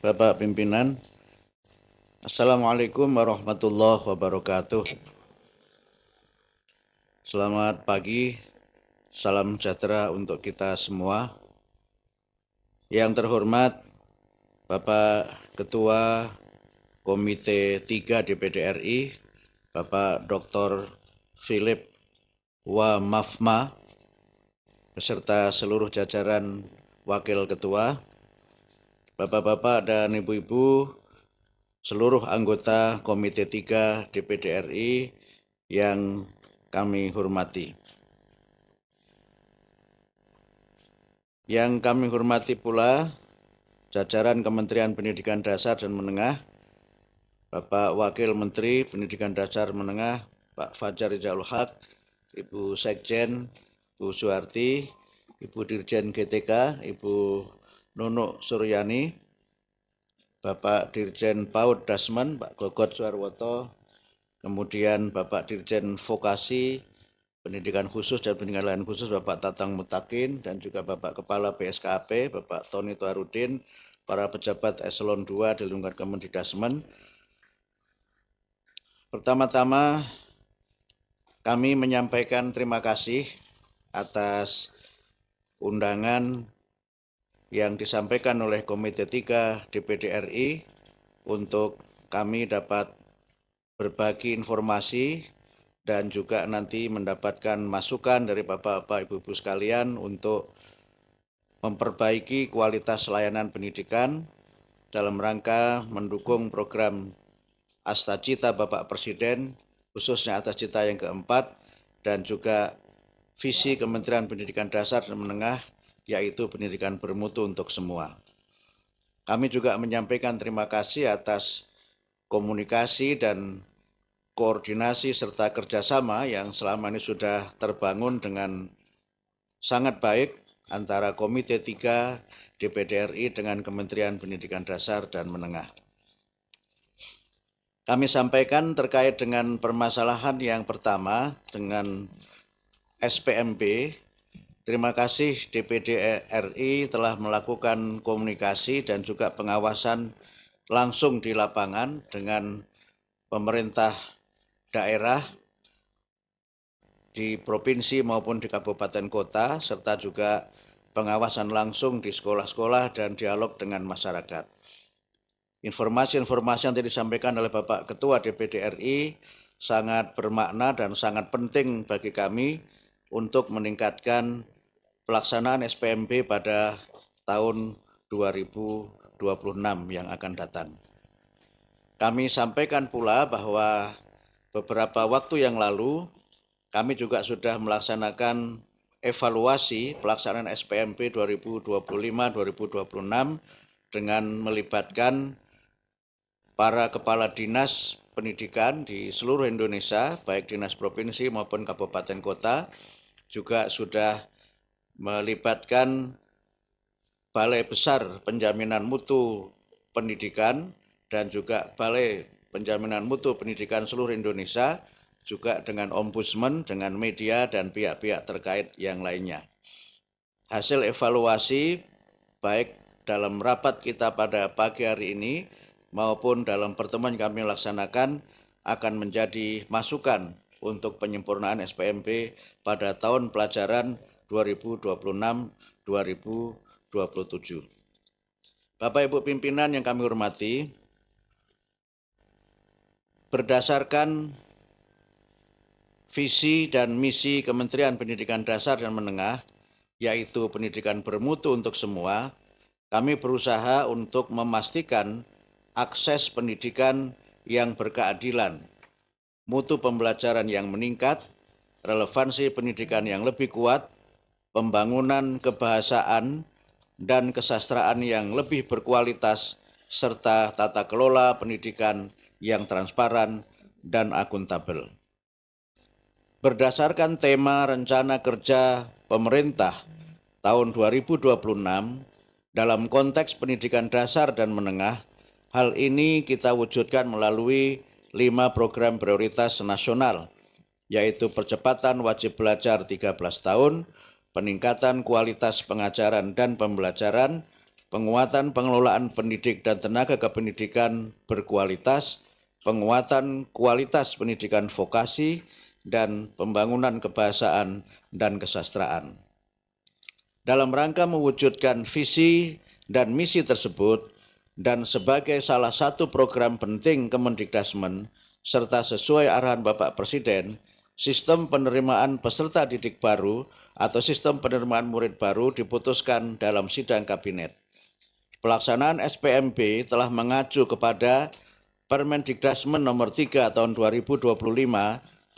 Bapak Pimpinan. Assalamualaikum warahmatullahi wabarakatuh. Selamat pagi, salam sejahtera untuk kita semua. Yang terhormat Bapak Ketua Komite 3 DPD RI, Bapak Dr. Philip Wamafma, beserta seluruh jajaran Wakil Ketua, Bapak-bapak dan Ibu-ibu, seluruh anggota Komite 3 DPD RI yang kami hormati. Yang kami hormati pula jajaran Kementerian Pendidikan Dasar dan Menengah, Bapak Wakil Menteri Pendidikan Dasar Menengah, Pak Fajar Rizalul Haq, Ibu Sekjen, Bu Suharti, Ibu Dirjen GTK, Ibu Nunuk Suryani, Bapak Dirjen PAUD Dasmen, Pak Gogot Suarwoto, kemudian Bapak Dirjen Vokasi, Pendidikan Khusus dan Pendidikan Lain Khusus, Bapak Tatang Mutakin, dan juga Bapak Kepala BSKP, Bapak Tony Toharudin, para pejabat eselon 2 di lingkungan Kemendikdasmen. Pertama-tama, kami menyampaikan terima kasih atas undangan yang disampaikan oleh Komite 3 DPD RI untuk kami dapat berbagi informasi dan juga nanti mendapatkan masukan dari Bapak-bapak, Ibu-ibu sekalian untuk memperbaiki kualitas layanan pendidikan dalam rangka mendukung program Astacita Bapak Presiden, khususnya Astacita yang keempat, dan juga visi Kementerian Pendidikan Dasar dan Menengah, yaitu pendidikan bermutu untuk semua. Kami juga menyampaikan terima kasih atas komunikasi dan koordinasi serta kerjasama yang selama ini sudah terbangun dengan sangat baik antara Komite 3 DPD RI dengan Kementerian Pendidikan Dasar dan Menengah. Kami sampaikan terkait dengan permasalahan yang pertama dengan SPMB. Terima kasih DPD RI telah melakukan komunikasi dan juga pengawasan langsung di lapangan dengan pemerintah daerah di provinsi maupun di kabupaten kota, serta juga pengawasan langsung di sekolah-sekolah dan dialog dengan masyarakat. Informasi-informasi yang tadi disampaikan oleh Bapak Ketua DPD RI sangat bermakna dan sangat penting bagi kami untuk meningkatkan pelaksanaan SPMB pada tahun 2026 yang akan datang. Kami sampaikan pula bahwa beberapa waktu yang lalu kami juga sudah melaksanakan evaluasi pelaksanaan SPMB 2025-2026 dengan melibatkan para kepala dinas pendidikan di seluruh Indonesia, baik dinas provinsi maupun kabupaten kota, juga sudah melibatkan Balai Besar Penjaminan Mutu Pendidikan dan juga Balai Penjaminan Mutu Pendidikan seluruh Indonesia, juga dengan Ombudsman, dengan media dan pihak-pihak terkait yang lainnya. Hasil evaluasi baik dalam rapat kita pada pagi hari ini maupun dalam pertemuan kami laksanakan akan menjadi masukan untuk penyempurnaan SPMB pada tahun pelajaran 2026-2027. Bapak Ibu pimpinan yang kami hormati, berdasarkan visi dan misi Kementerian Pendidikan Dasar dan Menengah, yaitu pendidikan bermutu untuk semua, kami berusaha untuk memastikan akses pendidikan yang berkeadilan, mutu pembelajaran yang meningkat, relevansi pendidikan yang lebih kuat, pembangunan kebahasaan dan kesastraan yang lebih berkualitas, serta tata kelola pendidikan yang transparan dan akuntabel. Berdasarkan tema rencana kerja pemerintah tahun 2026 dalam konteks pendidikan dasar dan menengah, hal ini kita wujudkan melalui 5 program prioritas nasional, yaitu percepatan wajib belajar 13 tahun, peningkatan kualitas pengajaran dan pembelajaran, penguatan pengelolaan pendidik dan tenaga kependidikan berkualitas, penguatan kualitas pendidikan vokasi, dan pembangunan kebahasaan dan kesastraan. Dalam rangka mewujudkan visi dan misi tersebut, dan sebagai salah satu program penting Kemendikbudrismen, serta sesuai arahan Bapak Presiden, sistem penerimaan peserta didik baru atau sistem penerimaan murid baru diputuskan dalam sidang kabinet. Pelaksanaan SPMB telah mengacu kepada Permendikbudrismen nomor 3 tahun 2025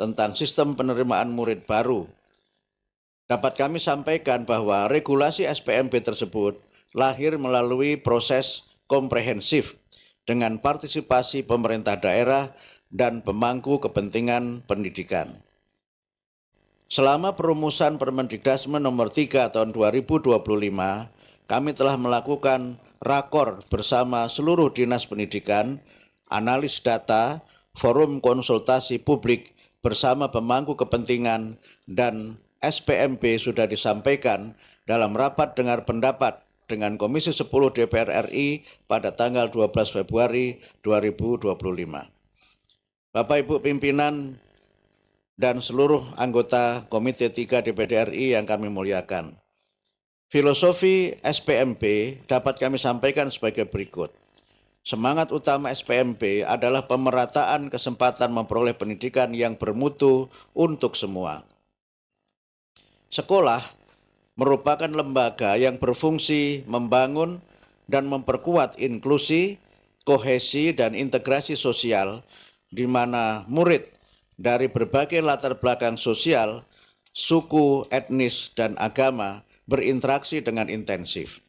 tentang sistem penerimaan murid baru. Dapat kami sampaikan bahwa regulasi SPMB tersebut lahir melalui proses komprehensif dengan partisipasi pemerintah daerah dan pemangku kepentingan pendidikan. Selama perumusan Permendikbudrismen nomor 3 tahun 2025, kami telah melakukan rakor bersama seluruh dinas pendidikan, analis data, forum konsultasi publik bersama pemangku kepentingan, dan SPMB sudah disampaikan dalam rapat dengar pendapat dengan Komisi 10 DPR RI pada tanggal 12 Februari 2025. Bapak Ibu pimpinan dan seluruh anggota Komite 3 DPR RI yang kami muliakan. Filosofi SPMB dapat kami sampaikan sebagai berikut. Semangat utama SPMB adalah pemerataan kesempatan memperoleh pendidikan yang bermutu untuk semua. Sekolah merupakan lembaga yang berfungsi membangun dan memperkuat inklusi, kohesi, dan integrasi sosial, di mana murid dari berbagai latar belakang sosial, suku, etnis, dan agama berinteraksi dengan intensif.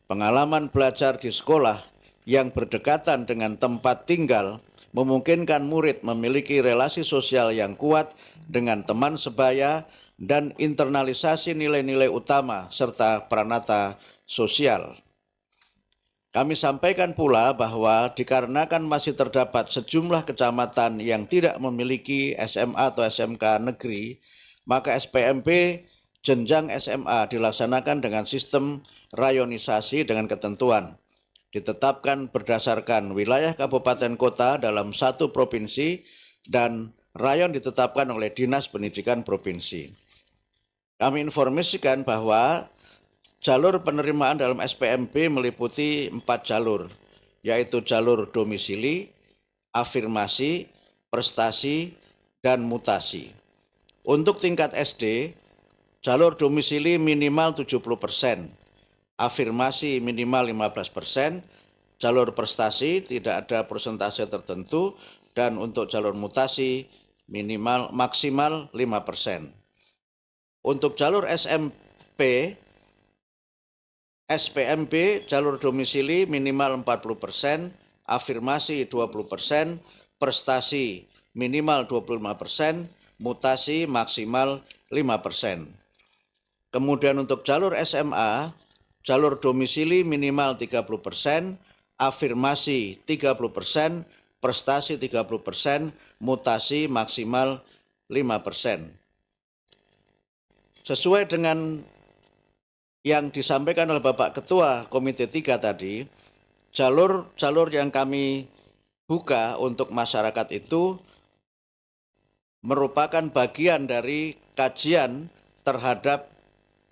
Pengalaman belajar di sekolah yang berdekatan dengan tempat tinggal memungkinkan murid memiliki relasi sosial yang kuat dengan teman sebaya dan internalisasi nilai-nilai utama serta peranata sosial. Kami sampaikan pula bahwa dikarenakan masih terdapat sejumlah kecamatan yang tidak memiliki SMA atau SMK negeri, maka SPMB jenjang SMA dilaksanakan dengan sistem rayonisasi dengan ketentuan ditetapkan berdasarkan wilayah kabupaten kota dalam satu provinsi dan rayon ditetapkan oleh Dinas Pendidikan Provinsi. Kami informasikan bahwa jalur penerimaan dalam SPMB meliputi 4 jalur, yaitu jalur domisili, afirmasi, prestasi, dan mutasi. Untuk tingkat SD, jalur domisili minimal 70%, afirmasi minimal 15%, jalur prestasi tidak ada persentase tertentu, dan untuk jalur mutasi maksimal 5%. Untuk jalur SPMB jalur domisili minimal 40%, afirmasi 20%, prestasi minimal 25%, mutasi maksimal 5%. Kemudian untuk jalur SMA, jalur domisili minimal 30%, afirmasi 30%, prestasi 30%, mutasi maksimal 5%. Sesuai dengan yang disampaikan oleh Bapak Ketua Komite 3 tadi, jalur-jalur yang kami buka untuk masyarakat itu merupakan bagian dari kajian terhadap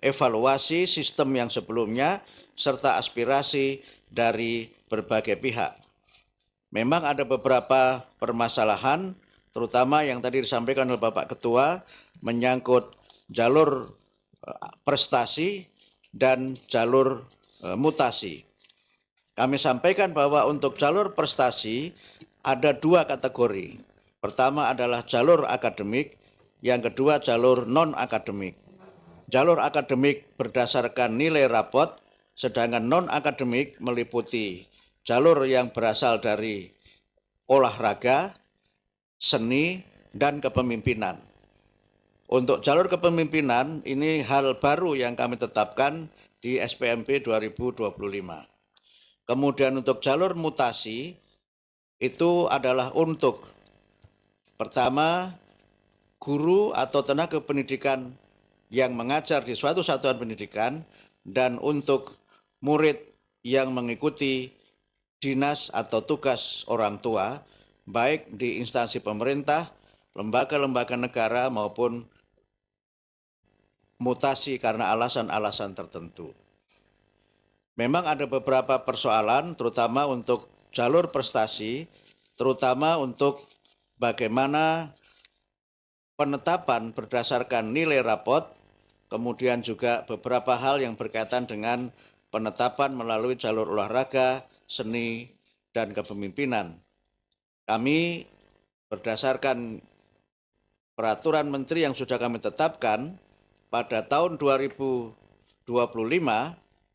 evaluasi sistem yang sebelumnya serta aspirasi dari berbagai pihak. Memang ada beberapa permasalahan, terutama yang tadi disampaikan oleh Bapak Ketua, menyangkut jalur prestasi dan jalur mutasi. Kami sampaikan bahwa untuk jalur prestasi ada 2 kategori. Pertama adalah jalur akademik, yang kedua jalur non-akademik. Jalur akademik berdasarkan nilai rapot, sedangkan non-akademik meliputi jalur yang berasal dari olahraga, seni, dan kepemimpinan. Untuk jalur kepemimpinan, ini hal baru yang kami tetapkan di SPMB 2025. Kemudian untuk jalur mutasi, itu adalah untuk pertama, guru atau tenaga pendidikan yang mengajar di suatu satuan pendidikan, dan untuk murid yang mengikuti dinas atau tugas orang tua, baik di instansi pemerintah, lembaga-lembaga negara maupun mutasi karena alasan-alasan tertentu. Memang ada beberapa persoalan, terutama untuk jalur prestasi, terutama untuk bagaimana penetapan berdasarkan nilai rapot, kemudian juga beberapa hal yang berkaitan dengan penetapan melalui jalur olahraga, seni, dan kepemimpinan. Kami berdasarkan peraturan menteri yang sudah kami tetapkan, pada tahun 2025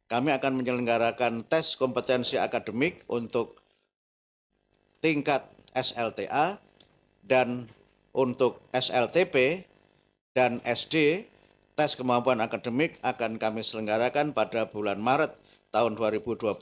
kami akan menyelenggarakan tes kompetensi akademik untuk tingkat SLTA dan untuk SLTP dan SD, tes kemampuan akademik akan kami selenggarakan pada bulan Maret tahun 2026,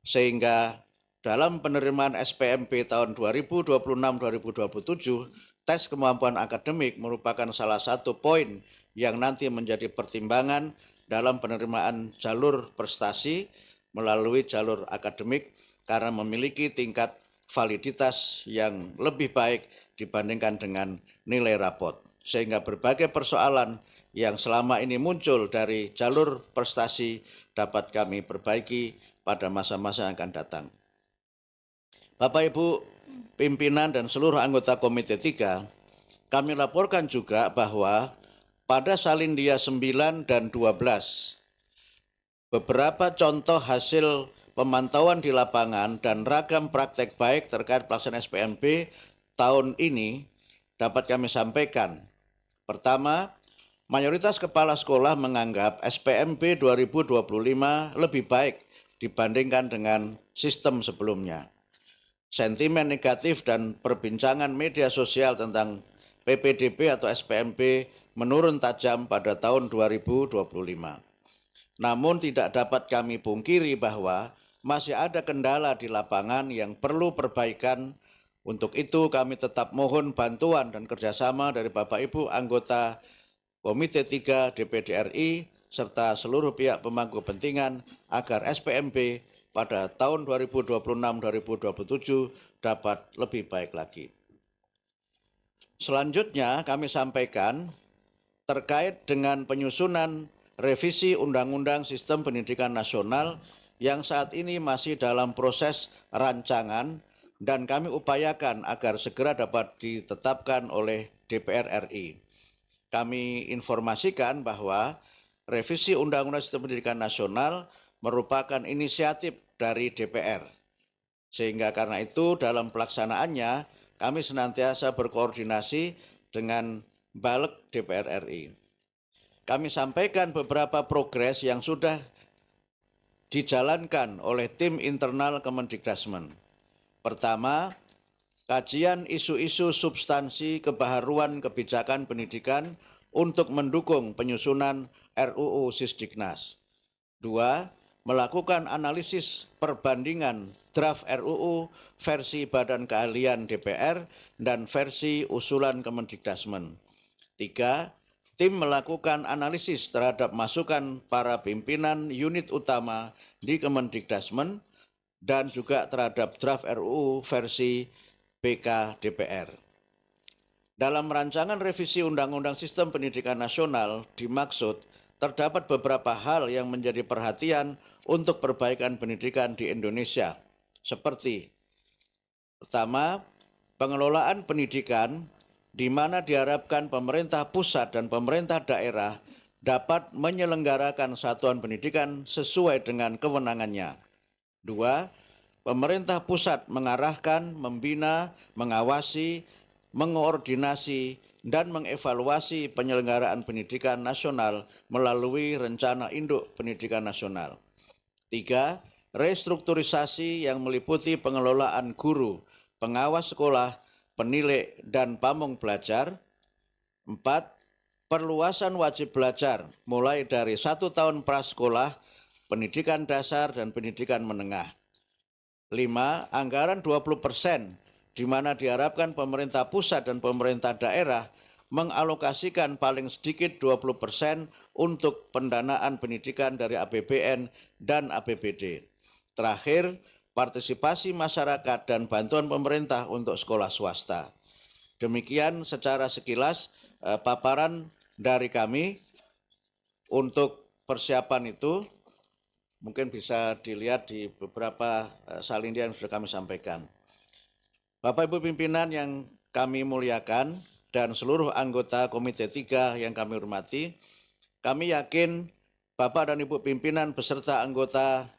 sehingga dalam penerimaan SPMP tahun 2026-2027, tes kemampuan akademik merupakan salah satu poin yang nanti menjadi pertimbangan dalam penerimaan jalur prestasi melalui jalur akademik karena memiliki tingkat validitas yang lebih baik dibandingkan dengan nilai rapot. Sehingga berbagai persoalan yang selama ini muncul dari jalur prestasi dapat kami perbaiki pada masa-masa yang akan datang. Bapak Ibu pimpinan dan seluruh anggota Komite 3, kami laporkan juga bahwa pada Salindia 9 dan 12, beberapa contoh hasil pemantauan di lapangan dan ragam praktek baik terkait pelaksanaan SPMP tahun ini dapat kami sampaikan. Pertama, mayoritas kepala sekolah menganggap SPMP 2025 lebih baik dibandingkan dengan sistem sebelumnya. Sentimen negatif dan perbincangan media sosial tentang PPDB atau SPMP menurun tajam pada tahun 2025. Namun tidak dapat kami pungkiri bahwa masih ada kendala di lapangan yang perlu perbaikan. Untuk itu kami tetap mohon bantuan dan kerjasama dari Bapak Ibu anggota Komite 3 DPD RI serta seluruh pihak pemangku kepentingan agar SPMP pada tahun 2026-2027 dapat lebih baik lagi. Selanjutnya kami sampaikan terkait dengan penyusunan revisi Undang-Undang Sistem Pendidikan Nasional yang saat ini masih dalam proses rancangan dan kami upayakan agar segera dapat ditetapkan oleh DPR RI. Kami informasikan bahwa revisi Undang-Undang Sistem Pendidikan Nasional merupakan inisiatif dari DPR. Sehingga karena itu dalam pelaksanaannya kami senantiasa berkoordinasi dengan Baleg DPR RI. Kami sampaikan beberapa progres yang sudah dijalankan oleh tim internal Kemendikbudrismen. Pertama, kajian isu-isu substansi kebaharuan kebijakan pendidikan untuk mendukung penyusunan RUU Sisdiknas. 2. Melakukan analisis perbandingan draft RUU versi Badan Keahlian DPR dan versi usulan Kemendikbudrismen. 3. Tim melakukan analisis terhadap masukan para pimpinan unit utama di Kemendikbudrismen dan juga terhadap draft RUU versi BK DPR. Dalam rancangan revisi Undang-Undang Sistem Pendidikan Nasional dimaksud terdapat beberapa hal yang menjadi perhatian untuk perbaikan pendidikan di Indonesia, seperti pertama, pengelolaan pendidikan di mana diharapkan pemerintah pusat dan pemerintah daerah dapat menyelenggarakan satuan pendidikan sesuai dengan kewenangannya. 2. Pemerintah pusat mengarahkan, membina, mengawasi, mengoordinasi, dan mengevaluasi penyelenggaraan pendidikan nasional melalui Rencana Induk Pendidikan Nasional. 3. Restrukturisasi yang meliputi pengelolaan guru, pengawas sekolah, penilai, dan pamong belajar. 4. Perluasan wajib belajar mulai dari 1 tahun prasekolah, pendidikan dasar, dan pendidikan menengah. 5. Anggaran 20%, di mana diharapkan pemerintah pusat dan pemerintah daerah mengalokasikan paling sedikit 20% untuk pendanaan pendidikan dari APBN dan APBD. Terakhir, partisipasi masyarakat dan bantuan pemerintah untuk sekolah swasta. Demikian secara sekilas paparan dari kami untuk persiapan itu. Mungkin bisa dilihat di beberapa salinian yang sudah kami sampaikan. Bapak Ibu pimpinan yang kami muliakan dan seluruh anggota Komite 3 yang kami hormati, kami yakin Bapak dan Ibu pimpinan beserta anggota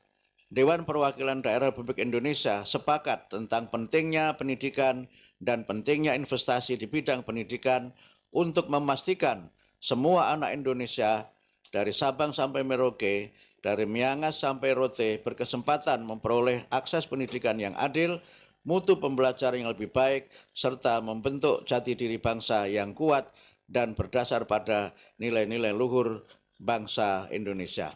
Dewan Perwakilan Daerah Republik Indonesia sepakat tentang pentingnya pendidikan dan pentingnya investasi di bidang pendidikan untuk memastikan semua anak Indonesia dari Sabang sampai Merauke, dari Miangas sampai Rote berkesempatan memperoleh akses pendidikan yang adil, mutu pembelajaran yang lebih baik, serta membentuk jati diri bangsa yang kuat dan berdasar pada nilai-nilai luhur bangsa Indonesia.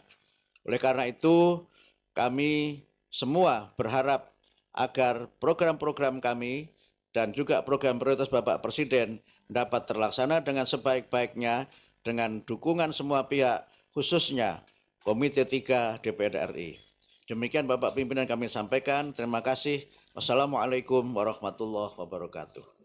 Oleh karena itu, kami semua berharap agar program-program kami dan juga program prioritas Bapak Presiden dapat terlaksana dengan sebaik-baiknya dengan dukungan semua pihak, khususnya Komite 3 DPR RI. Demikian Bapak pimpinan kami sampaikan. Terima kasih. Wassalamualaikum warahmatullahi wabarakatuh.